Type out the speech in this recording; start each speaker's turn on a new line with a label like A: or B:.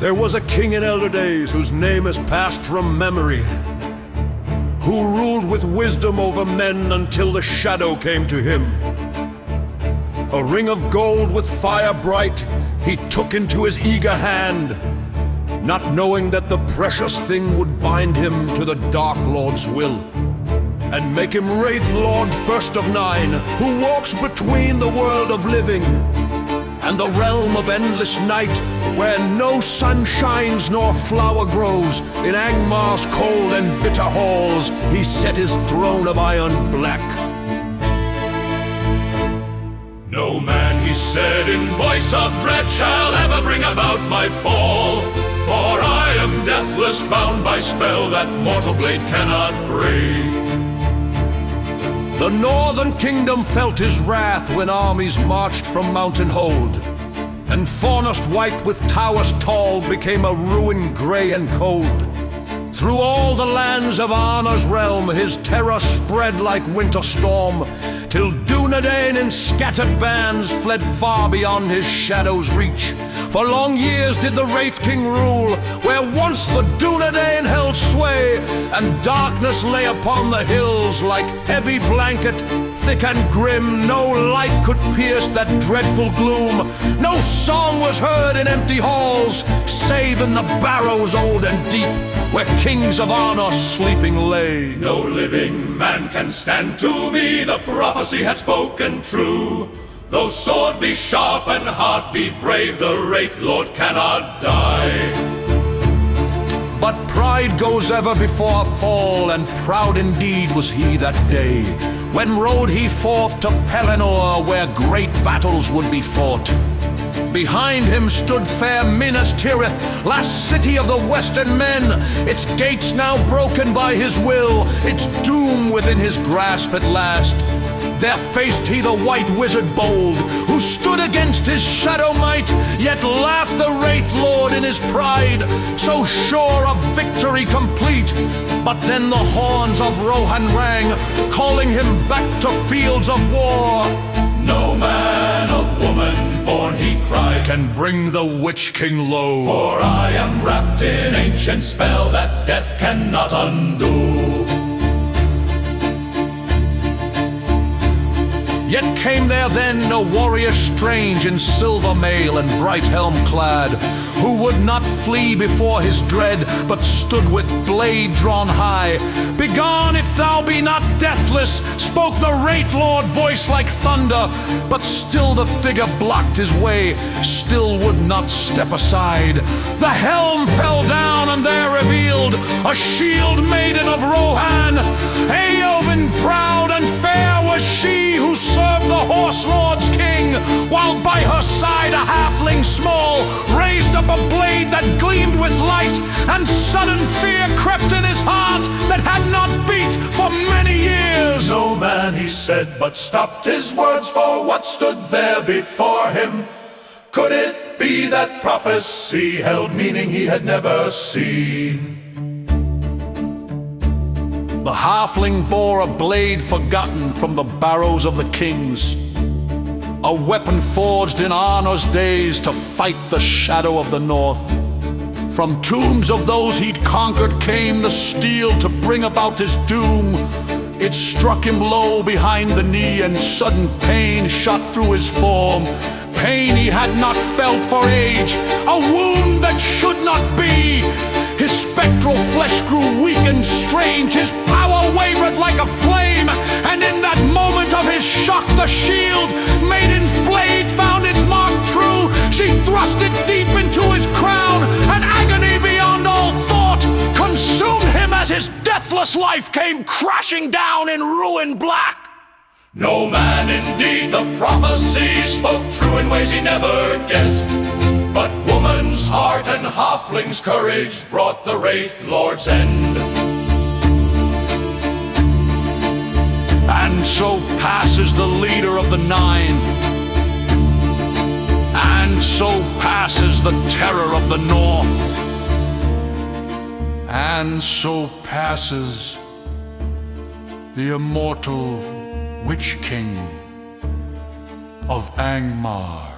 A: There was a king in elder days whose name is passed from memory, who ruled with wisdom over men until the shadow came to him. A ring of gold with fire bright he took into his eager hand, not knowing that the precious thing would bind him to the Dark Lord's will, and make him wraith-lord first of nine, who walks between the world of living and the realm of endless night, where no sun shines nor flower grows. In Angmar's cold and bitter halls he set his throne of iron black.
B: No man, he said in voice of dread, shall ever bring about my fall, for I am deathless, bound by spell that mortal blade cannot break.
A: The northern kingdom felt his wrath when armies marched from mountain hold, and forest white with towers tall became a ruin gray and cold. Through all the lands of Arna's realm his terror spread like winter storm, till Dunedain in scattered bands fled far beyond his shadow's reach. For long years did the Wraith King rule, where once the Dunedain held sway, and darkness lay upon the hills like heavy blanket, thick and grim. No light could pierce that dreadful gloom. No song was heard in empty halls, save in the barrows old and deep, where kings of Arna sleeping lay.
B: No living man can stand to me, the prophecy had spoken true. Though sword be sharp and heart be brave, the wraith-lord cannot die.
A: But pride goes ever before a fall, and proud indeed was he that day, when rode he forth to Pelennor, where great battles would be fought. Behind him stood fair Minas Tirith, last city of the western men, its gates now broken by his will, its doom within his grasp at last. There faced he the white wizard bold, who stood against his shadow might, yet laughed the wraith-lord in his pride, so sure of victory complete. But then the horns of Rohan rang, calling him back to fields of war.
B: No man of woman born, he cried,
A: can bring the Witch King low.
B: For I am wrapped in ancient spell that death cannot undo.
A: Yet came there then a warrior strange, in silver mail and bright helm clad, who would not flee before his dread, but stood with blade drawn high. Begone, if thou be not deathless, spoke the wraith-lord voice like thunder. But still the figure blocked his way, still would not step aside. The helm fell down, and there revealed a shield maiden of Rohan. Eowyn proud and fair was she, who served the horse lord's king, while by her side a halfling small raised up a blade that gleamed with light, and sudden fear crept in his heart that had not beat for many years.
B: No man, he said, but stopped his words, for what stood there before him? Could it be that prophecy held meaning he had never seen?
A: The halfling bore a blade forgotten from the barrows of the kings, a weapon forged in Arna's days to fight the shadow of the north. From tombs of those he'd conquered came the steel to bring about his doom. It struck him low behind the knee, and sudden pain shot through his form. Pain he had not felt for age, a wound that should not be. His spectral flesh grew weak and strange, his power wavered like a flame, and in that moment of his shock the shield maiden's blade found its mark true. She thrust it deep into his crown, and agony beyond all thought consumed him as his deathless life came crashing down in ruin black.
B: No man indeed, the prophecy spoke true in ways he never guessed, but woman's heart and halfling's courage brought the wraith-lord's end.
A: And so passes the leader of the Nine, and so passes the terror of the North, and so passes the immortal Witch King of Angmar.